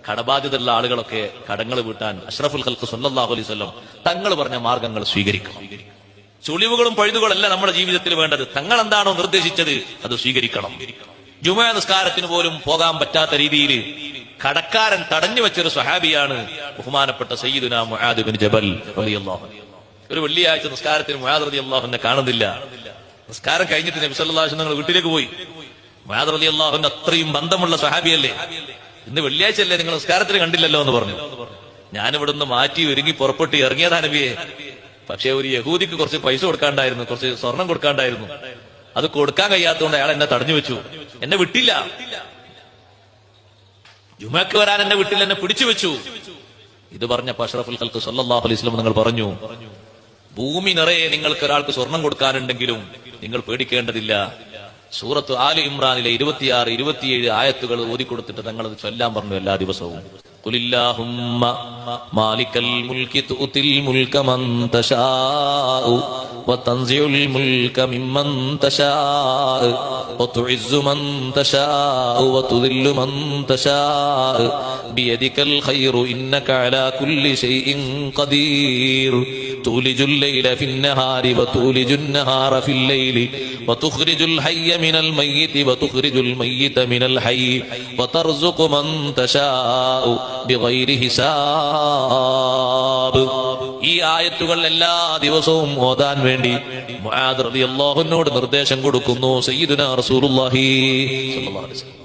കടബാധ്യതയുള്ള ആളുകളൊക്കെ കടങ്ങൾ വീട്ടാൻ അഷ്റഫുൽ ഖൽഖ് സല്ലല്ലാഹു അലൈഹി വസല്ലം തങ്ങൾ പറഞ്ഞ മാർഗങ്ങൾ സ്വീകരിക്കണം. ചുളിവുകളും പഴുതുകളല്ല നമ്മുടെ ജീവിതത്തിൽ വേണ്ടത്. തങ്ങൾ എന്താണോ നിർദ്ദേശിച്ചത് അത് സ്വീകരിക്കണം. ജുമുഅ നിസ്കാരത്തിന് പോലും പോകാൻ പറ്റാത്ത രീതിയിൽ കടക്കാരൻ തടഞ്ഞു വെച്ചൊരു സ്വഹാബിയാണ് ബഹുമാനപ്പെട്ട സയ്യിദുനാ മുആദ് ബിൻ ജബൽ റളിയല്ലാഹു അൻഹു. ഒരു വെള്ളിയാഴ്ച നിസ്കാരത്തിന് മുആദ് റളിയല്ലാഹു അൻഹു കാണുന്നില്ല. നിസ്കാരം കഴിഞ്ഞിട്ട് നബി സല്ലല്ലാഹു അലൈഹി വസല്ലം വീട്ടിലേക്ക് പോയി. മുആദ് റളിയല്ലാഹു അൻഹു അത്രയും ബന്ധമുള്ള സ്വഹാബിയല്ലേ. ഇന്ന് വെള്ളിയാഴ്ചയല്ലേ, നിങ്ങൾ നിസ്കാരത്തിന് കണ്ടില്ലല്ലോ എന്ന് പറഞ്ഞു. ഞാനിവിടുന്ന് മാറ്റി ഒരുങ്ങി പുറപ്പെട്ട് ഇറങ്ങിയതാ നബിയെ. പക്ഷെ ഒരു യഹൂദിക്ക് കുറച്ച് പൈസ കൊടുക്കാണ്ടായിരുന്നു, കുറച്ച് സ്വർണം കൊടുക്കാണ്ടായിരുന്നു. അത് കൊടുക്കാൻ കഴിയാത്തതുകൊണ്ട് അയാൾ എന്നെ തടഞ്ഞു വെച്ചു, എന്നെ വിട്ടില്ല. ജുമഅക്ക് വരാൻ എന്നെ വിട്ടില്ല, എന്നെ പിടിച്ചു വെച്ചു. ഇത് പറഞ്ഞപ്പോ അഷ്റഫുൽ ഖൽഖ് സല്ലല്ലാഹു അലൈഹി വസല്ലം നിങ്ങൾ പറഞ്ഞു, ഭൂമി നിറയെ നിങ്ങൾക്ക് ഒരാൾക്ക് സ്വർണം കൊടുക്കാനുണ്ടെങ്കിലും നിങ്ങൾ പേടിക്കേണ്ടതില്ല. സൂറത്ത് ആലി ഇമ്രാനിലെ 26, 27 ആയത്തുകൾ ഓതിക്കൊടുത്തിട്ട് തങ്ങളത് ചൊല്ലാൻ പറഞ്ഞു എല്ലാ ദിവസവും. ഖുലില്ലാഹുമ്മ മാലിക്കൽ മുൽകി തുഅതിൽ മുൽക മൻ തശാഉ വതൻസിഉൽ മുൽക മിമ്മൻ തശാഉ വതുഇസ്സു മൻ തശാഉ വതുദില്ലു മൻ തശാഉ ബിയദികൽ ഖൈറു ഇന്നക അലാ കുല്ലി ഷൈഇൻ ഖദീർ തൂലിജുൽ ലൈല ഫിന്നഹാരി വതൂലിജുൻ നഹാറ ഫിൽ ലൈലി വതുഖ്രിജുൽ ഹയ്യ മിനൽ മയ്യിതി വതുഖ്രിജുൽ മയ്യിത മിനൽ ഹയ്യി വതർസുഖു മൻ തശാഉ ബിഗൈരി ഹിസാബ്. ഈ ആയത്തുകൾ എല്ലാ ദിവസവും ഓതാൻ വേണ്ടി മുആദ് റളിയല്ലാഹു അൻഹുവിനോട് നിർദ്ദേശം കൊടുക്കുന്നു സയ്യിദുനാ റസൂലുള്ളാഹി സ്വല്ലല്ലാഹു അലൈഹി വസല്ലം.